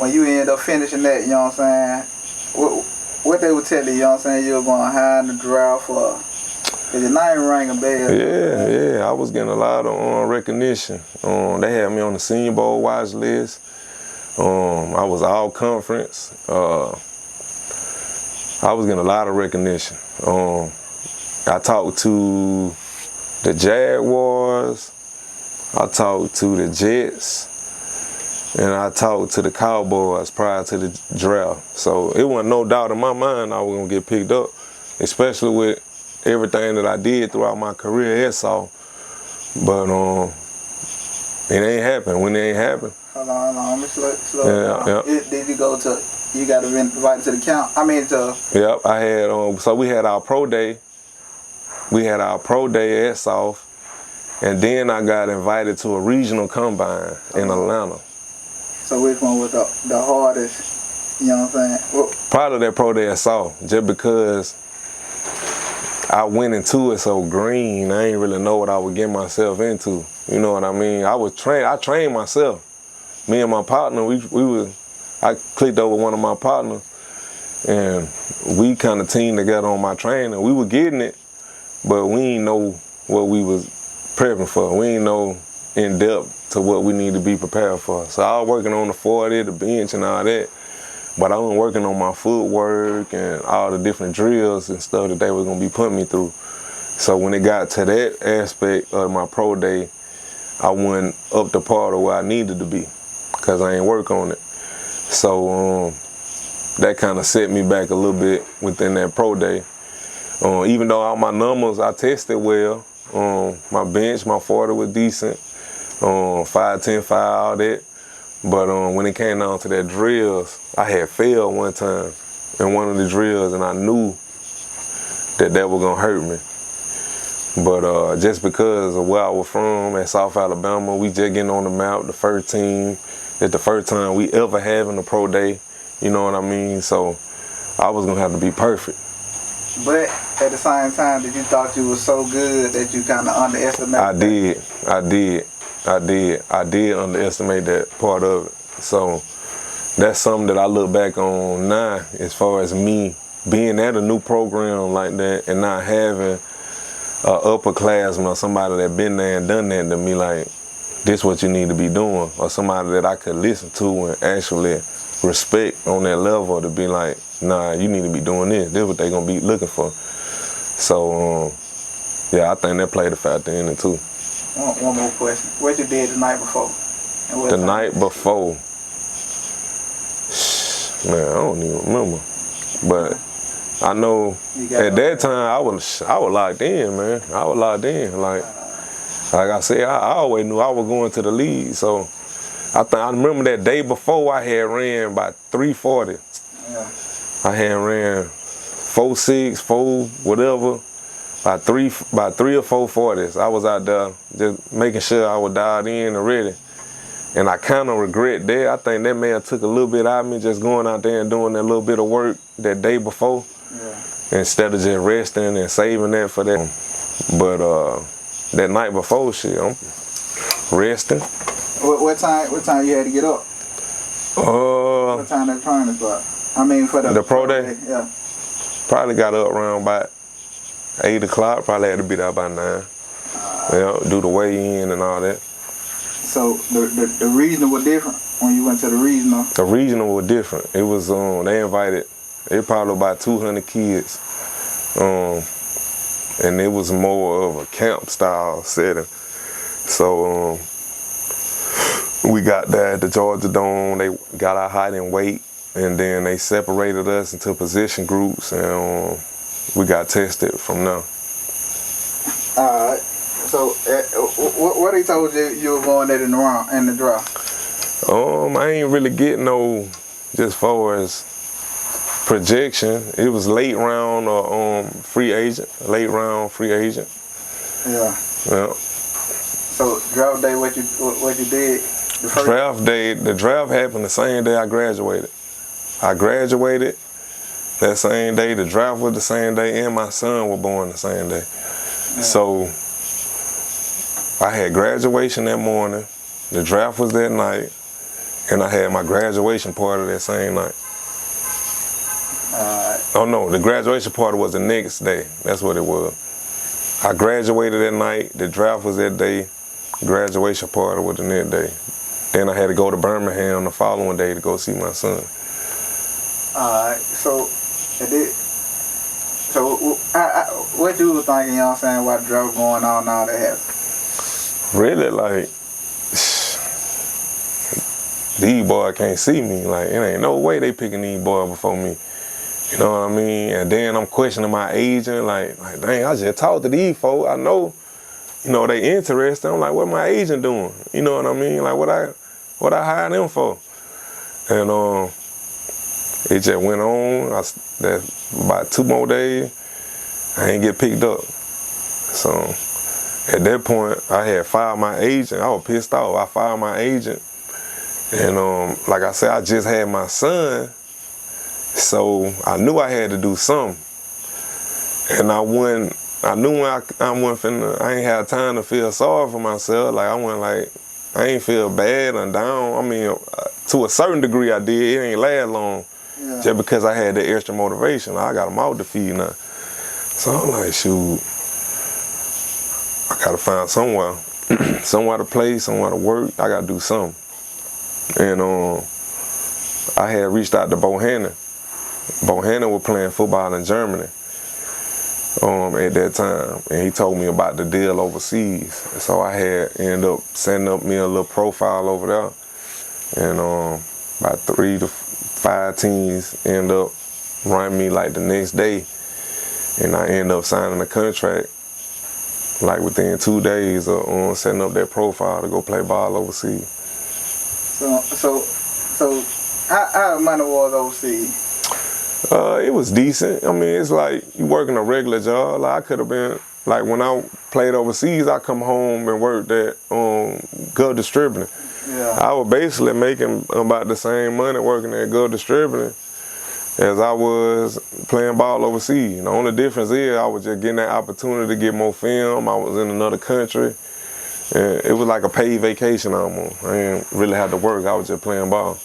when you end up finishing that, you know what I'm saying? What they would tell you, you know what I'm saying? You were going high in the draft for. Cause your name rang a bell. Yeah, I was getting a lot of recognition. They had me on the Senior Bowl watch list. I was all conference. I was getting a lot of recognition. I talked to the Jaguars, I talked to the Jets, and I talked to the Cowboys prior to the draft. So it wasn't no doubt in my mind I was gonna get picked up, especially with everything that I did throughout my career at South. But it ain't happened. When it ain't happened. Hold on. Let me slow down. Did you go to, you got invited to the camp? Yep, I had, so we had our pro day. We had our pro day at South. And then I got invited to a regional combine in Atlanta. So which one was the hardest, you know what I'm saying? Probably that pro day at South, just because I went into it so green, I ain't really know what I would get myself into. You know what I mean? I trained myself. Me and my partner, I clicked over one of my partners, and we kind of teamed together on my training. We were getting it, but we didn't know what we was prepping for. We didn't know in depth to what we need to be prepared for. So I was working on the 40, the bench and all that, but I was working on my footwork and all the different drills and stuff that they were gonna be putting me through. So when it got to that aspect of my pro day, I went up the part of where I needed to be, because I ain't work on it. So that kind of set me back a little bit within that pro day. Even though all my numbers, I tested well. My bench, my 40 was decent. 5'10", 5", all that. But when it came down to that drills, I had failed one time in one of the drills, and I knew that was gonna hurt me. But just because of where I was from at South Alabama, we just getting on the map, the first team. It's the first time we ever having a pro day, you know what I mean? So I was gonna have to be perfect. But at the same time, did you thought you was so good that you kind of underestimated? I did underestimate that part of it. So that's something that I look back on now, as far as me being at a new program like that and not having an upperclassman or somebody that been there and done that to me, like, this what you need to be doing, or somebody that I could listen to and actually respect on that level to be like, nah, you need to be doing this. This is what they gonna be looking for. So yeah, I think that played a factor in it too. One more question. What you did the night before? The night before? Man, I don't even remember. But I know at that time I was locked in, man. I was locked in. Like I said, I always knew I was going to the league. So I remember that day before I had ran about 340. Yeah. I had ran 4.6, 4 whatever. About three or 4 40s. I was out there just making sure I was dialed in and ready. And I kind of regret that. I think that may have took a little bit out of me, just going out there and doing that little bit of work that day before. Yeah. Instead of just resting and saving that for that. But that night before, shit, I'm resting. What time you had to get up? What time that training start? I mean, for the pro day? Yeah. Probably got up around about 8 o'clock, probably had to be there by 9. Yeah, do the weigh-in and all that. So the regional was different when you went to the regional? The regional was different. It was, they invited, probably about 200 kids. And it was more of a camp style setting. So we got there at the Georgia Dome, they got our height and weight, and then they separated us into position groups, and we got tested from there. Alright, so what they told you were going at in the draft? I ain't really getting no, just far as projection. It was late round or free agent. Yeah. Yeah. So draft day, what you did? Draft day, the draft happened the same day I graduated. I graduated that same day, the draft was the same day, and my son was born the same day. Yeah. So I had graduation that morning, the draft was that night, and I had my graduation party that same night. Oh no, the graduation party was the next day. That's what it was. I graduated that night. The draft was that day. Graduation party was the next day. Then I had to go to Birmingham the following day to go see my son. Alright, so what you was thinking, you know what I'm saying, what draft going on now that happened? Really, like, these boys can't see me. Like, it ain't no way they picking these boys before me. You know what I mean? And then I'm questioning my agent, like dang, I just talked to these folks. I know, you know, they interested. I'm like, what my agent doing? You know what I mean? Like, what I hired them for? And it just went on. That about 2 more days, I ain't get picked up. So at that point, I had fired my agent. I was pissed off. I fired my agent, and like I said, I just had my son. So I knew I had to do something, and I knew I ain't had time to feel sorry for myself. Like I ain't feel bad and down. I mean, to a certain degree I did. It ain't last long, just because I had that extra motivation. I got a mouth to feed now. So I'm like, shoot, I gotta find somewhere to play, somewhere to work. I gotta do something. And I had reached out to Bohannon. Bohannon was playing football in Germany at that time, and he told me about the deal overseas. So I had ended up setting up me a little profile over there, and about 3 to 5 teams end up running me like the next day, and I end up signing a contract like within 2 days of setting up that profile to go play ball overseas. So how money was overseas? It was decent. I mean, it's like you working a regular job. Like I could have been, like when I played overseas, I come home and worked at Gulf Distributing. Yeah. I was basically making about the same money working at Gulf Distributing as I was playing ball overseas. The only difference is I was just getting that opportunity to get more film. I was in another country. And it was like a paid vacation almost. I didn't really have to work. I was just playing ball.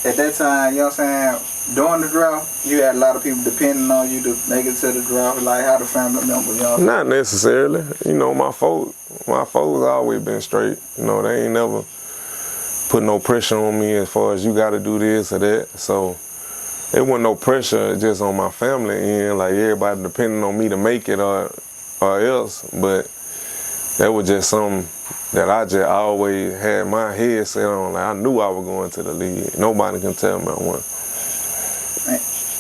At that time, you know what I'm saying, during the draft, you had a lot of people depending on you to make it to the draft, like how the family member, you know what I'm saying? Not necessarily. You know, my folks always been straight. You know, they ain't never put no pressure on me as far as you got to do this or that. So it wasn't no pressure just on my family and like everybody depending on me to make it or else. But that was just something that I just always had my head set on. Like I knew I was going to the league. Nobody can tell me I wasn't.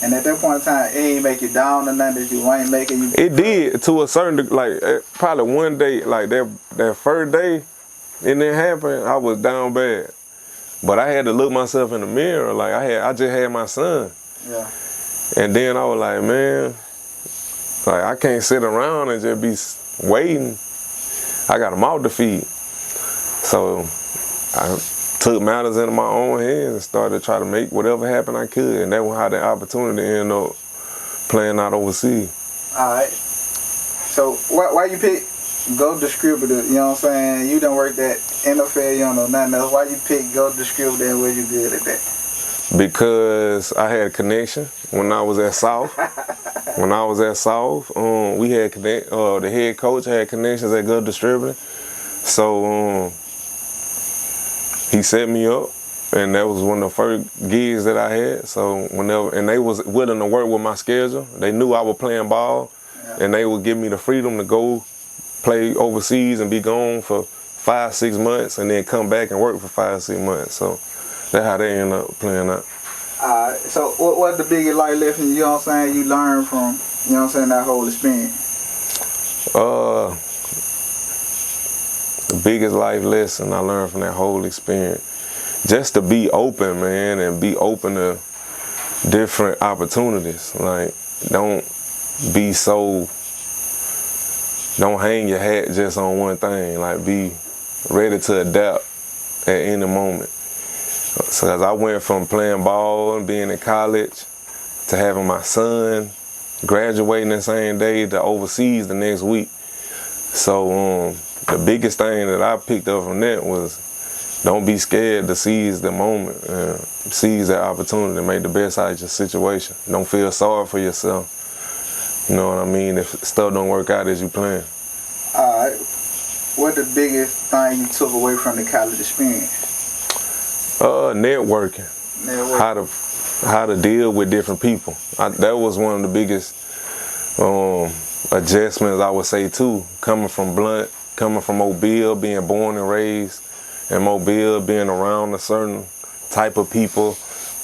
And at that point in time, it ain't make you down or nothing that you ain't making you. It did to a certain degree. Like probably one day, like that first day, it didn't happen. I was down bad, but I had to look myself in the mirror. Like I just had my son. Yeah. And then I was like, man, like I can't sit around and just be waiting. I got a mouth to feed. So I took matters into my own hands and started to try to make whatever happen I could. And that was how the opportunity ended up playing out overseas. All right. So why you pick Go Distributor? You know what I'm saying? You done worked at NFL, you don't know nothing else. Why you pick Go Distributor and where you good at that? Because I had a connection when I was at South. When I was at South, we had the head coach had connections at Go Distributor. So he set me up, and that was one of the first gigs that I had. So and they was willing to work with my schedule. They knew I was playing ball, and they would give me the freedom to go play overseas and be gone for 5-6 months, and then come back and work for 5-6 months. So that's how they ended up playing out. So what's the biggest life lesson, you know what I'm saying, you learned from, you know what I'm saying, that whole experience? The biggest life lesson I learned from that whole experience, just to be open, man, and be open to different opportunities. Like, don't hang your hat just on one thing. Like, be ready to adapt at any moment. So as I went from playing ball and being in college to having my son graduating the same day to overseas the next week. So the biggest thing that I picked up from that was don't be scared to seize the moment, seize that opportunity, make the best out of your situation. Don't feel sorry for yourself. You know what I mean? If stuff don't work out as you plan. All right. What the biggest thing you took away from the college experience? Networking. How to deal with different people. That was one of the biggest adjustments, I would say, too. Coming from Blunt, coming from Mobile, being born and raised in Mobile, being around a certain type of people,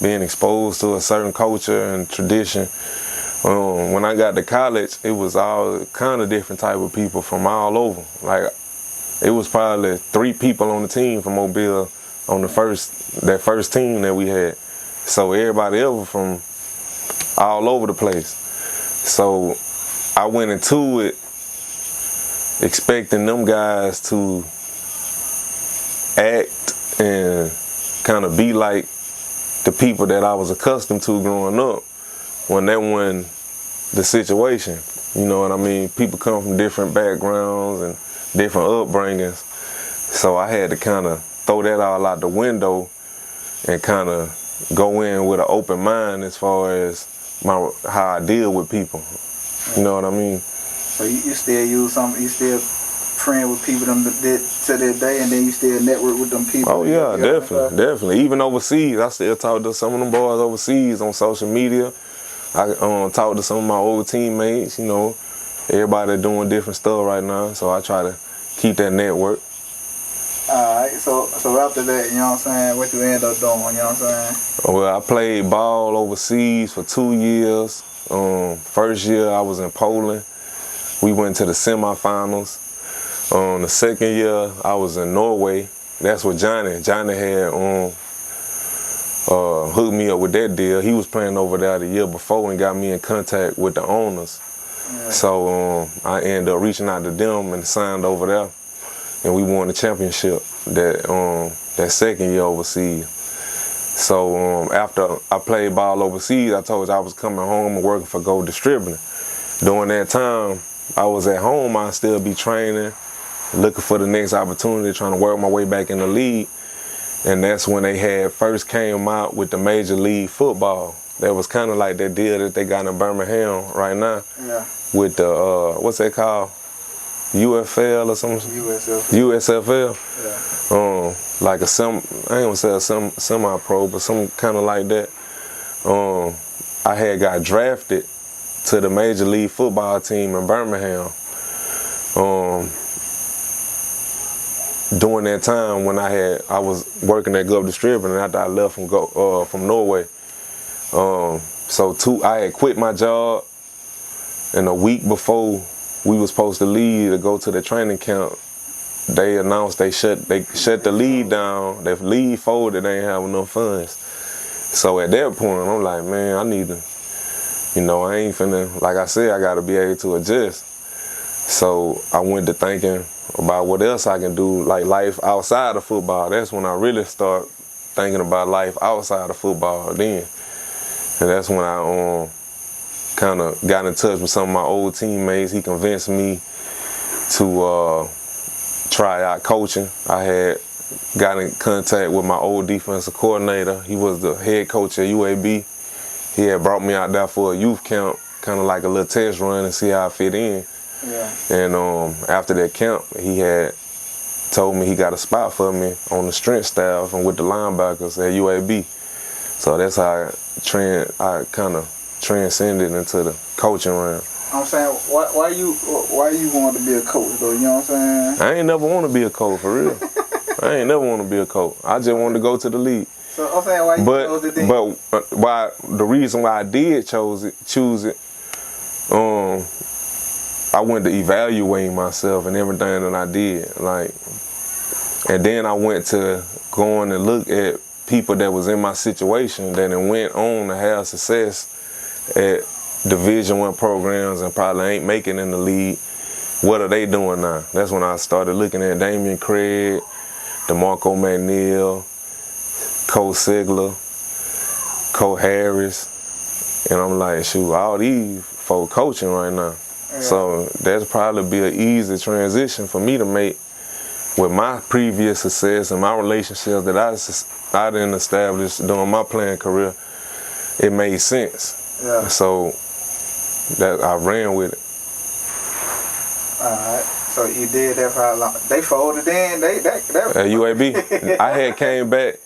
being exposed to a certain culture and tradition. When I got to college, it was all kind of different type of people from all over. Like, it was probably 3 people on the team from Mobile on that first team that we had. So everybody else from all over the place. So I went into it expecting them guys to act and kind of be like the people that I was accustomed to growing up, when that wasn't the situation. You know what I mean? People come from different backgrounds and different upbringings. So I had to kind of throw that all out the window and kind of go in with an open mind as far as how I deal with people. You know what I mean? So you still use you still friend with people to this day, and then you still network with them people? Oh yeah, definitely. Even overseas, I still talk to some of them boys overseas on social media. I talk to some of my old teammates, you know. Everybody doing different stuff right now, so I try to keep that network. Alright, so after that, you know what I'm saying, what you end up doing, you know what I'm saying? Well, I played ball overseas for 2 years. First year I was in Poland. We went to the semifinals. The second year I was in Norway. That's what Johnny had hooked me up with that deal. He was playing over there the year before and got me in contact with the owners. Yeah. So I ended up reaching out to them and signed over there, and we won the championship that second year overseas. So after I played ball overseas, I told you I was coming home and working for Gold Distributing. During that time, I was at home. I'd still be training, looking for the next opportunity, trying to work my way back in the league. And that's when they had first came out with the Major League Football. That was kind of like that deal that they got in Birmingham right now. Yeah. With the, what's that called? UFL or something? USFL. Yeah. Like I ain't gonna say a semi-pro, but some kind of like that. I had got drafted to the Major League Football team in Birmingham. During that time when I was working at Gov Distributing after I left from Norway. So I had quit my job, and a week before we was supposed to leave to go to the training camp, they announced they shut the league down. The league folded, they ain't have enough funds. So at that point, I'm like, man, I need to, you know, I ain't finna, like I said, I gotta be able to adjust. So I went to thinking about what else I can do, like life outside of football. That's when I really start thinking about life outside of football then. And that's when I kind of got in touch with some of my old teammates. He convinced me to try out coaching. I had got in contact with my old defensive coordinator. He was the head coach at UAB. He had brought me out there for a youth camp, kind of like a little test run and see how I fit in. Yeah. And after that camp, he had told me he got a spot for me on the strength staff and with the linebackers at UAB. So that's how I kind of transcended into the coaching realm. I'm saying, why you want to be a coach though? You know what I'm saying? I ain't never want to be a coach for real. I ain't never want to be a coach. I just wanted to go to the league. So I'm saying, why you chose it then? But the reason why I did choose it, I went to evaluating myself and everything that I did, like, and then I went to going and look at people that was in my situation that went on to have success at Division I programs and probably ain't making in the league. What are they doing now? That's when I started looking at Damian Craig, DeMarco McNeil, Cole Sigler, Cole Harris, and I'm like, shoot, all these folk coaching right now. Yeah. So that's probably be an easy transition for me to make with my previous success and my relationships that I didn't establish during my playing career, it made sense. Yeah. So that I ran with it. Alright. So you did that for how long? They folded in. At UAB, I had came back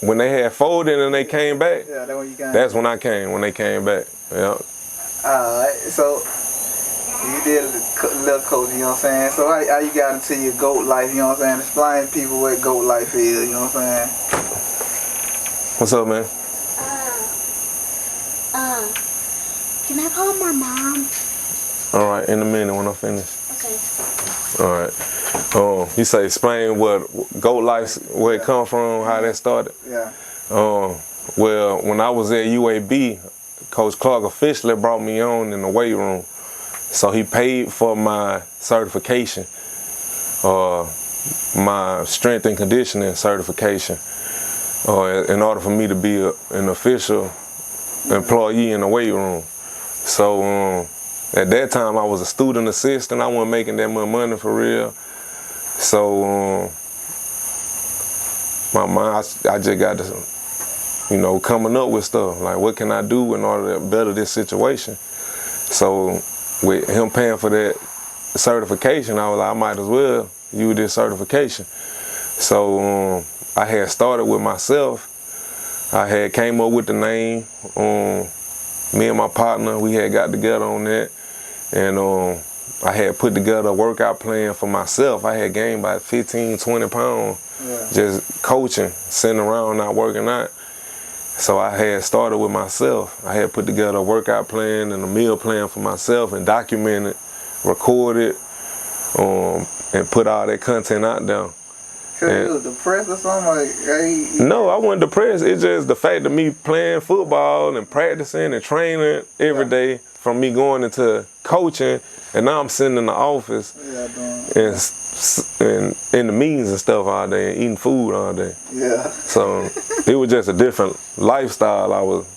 when they had folded and they came back. Yeah, that's when you came. That's when I came. When they came back. Yeah. Alright. So you did a little coach. You know what I'm saying? So how you got into your GOAT life? You know what I'm saying? Explain to people what GOAT life is. You know what I'm saying? What's up, man? Can I call my mom? All right, in a minute when I finish. Okay. All right. You say explain what GOAT life, where it come from, how that started. Yeah. Well, when I was at UAB, Coach Clark officially brought me on in the weight room. So he paid for my certification, my strength and conditioning certification, in order for me to be an official employee in the weight room. So at that time I was a student assistant. I wasn't making that much money for real. So my mind, I just got to, coming up with stuff like what can I do in order to better this situation. So with him paying for that certification, I was like, I might as well use this certification. So I had started with myself. I had came up with the name. Me and my partner, we had got together on that, and I had put together a workout plan for myself. I had gained about 15, 20 pounds, just coaching, sitting around not working out. So I had started with myself. I had put together a workout plan and a meal plan for myself and documented, recorded, and put all that content out there. Cause you was depressed or something? No, I wasn't depressed. It's just the fact of me playing football and practicing and training every day, from me going into coaching, and now I'm sitting in the office and in the meetings and stuff all day and eating food all day. Yeah. So it was just a different lifestyle I was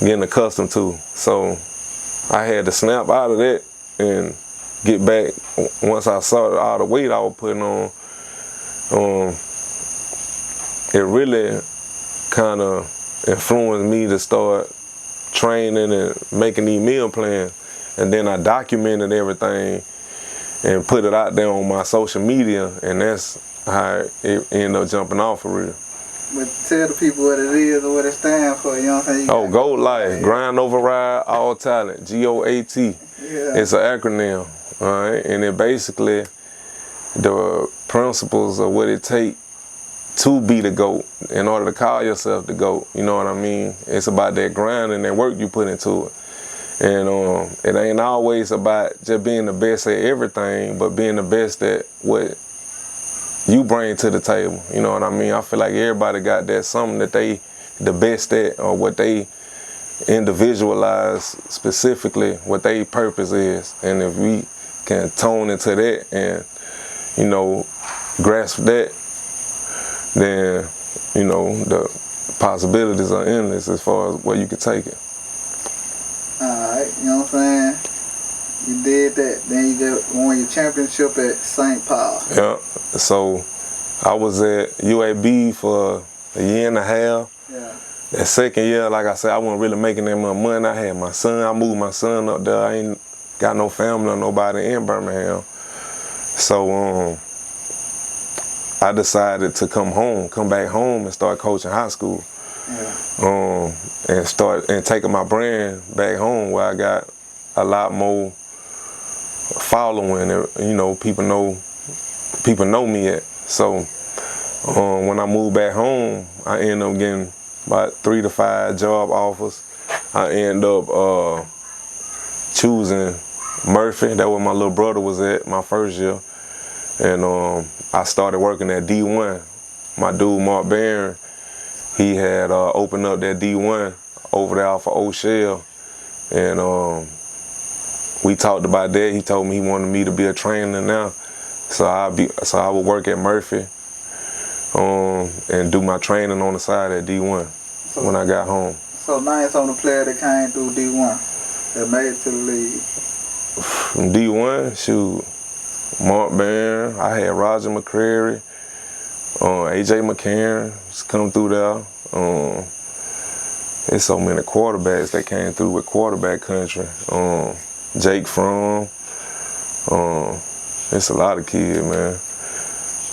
getting accustomed to. So I had to snap out of that and get back. Once I saw all the weight I was putting on, it really kind of influenced me to start training and making these meal plans. And then I documented everything and put it out there on my social media, and that's how it ended up jumping off for real. But tell the people what it is or what it stands for, you know what I'm saying? GOAT Life, Grind Override All Talent, GOAT. Yeah. It's an acronym, all right? And it basically, the principles of what it takes to be the GOAT, in order to call yourself the GOAT, you know what I mean? It's about that grind and that work you put into it. And it ain't always about just being the best at everything, but being the best at what you bring to the table, you know what I mean? I feel like everybody got that something that they the best at, or what they individualize specifically what their purpose is. And if we can tone into that and, grasp that, then, the possibilities are endless as far as where you could take it. Alright, you know what I'm saying? You did that, then you just won your championship at St. Paul. Yeah, so I was at UAB for a year and a half. Yeah. That second year, like I said, I wasn't really making that much money. I had my son, I moved my son up there. I ain't got no family or nobody in Birmingham. So I decided to come back home and start coaching high school. Yeah. And taking my brand back home, where I got a lot more following, and people know me at. So when I moved back home, I ended up getting about 3 to 5 job offers. I ended up choosing Murphy. That where my little brother was at my first year, and I started working at D1. My dude Mark Barron, he had opened up that D1 over there off of O'Shell, and we talked about that. He told me he wanted me to be a trainer now, so I would work at Murphy, and do my training on the side at D1 when I got home. So name some of the players that came through D1 that made it to the league. From D1, shoot, Mark Barron. I had Roger McCreary, AJ McCarron come through there. There's so many quarterbacks that came through with quarterback country. Jake Fromm. It's a lot of kids, man.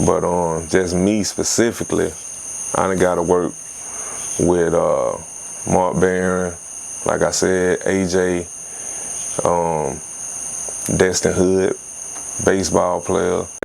But just me specifically, I done got to work with Mark Barron, like I said, AJ, Destin Hood, baseball player.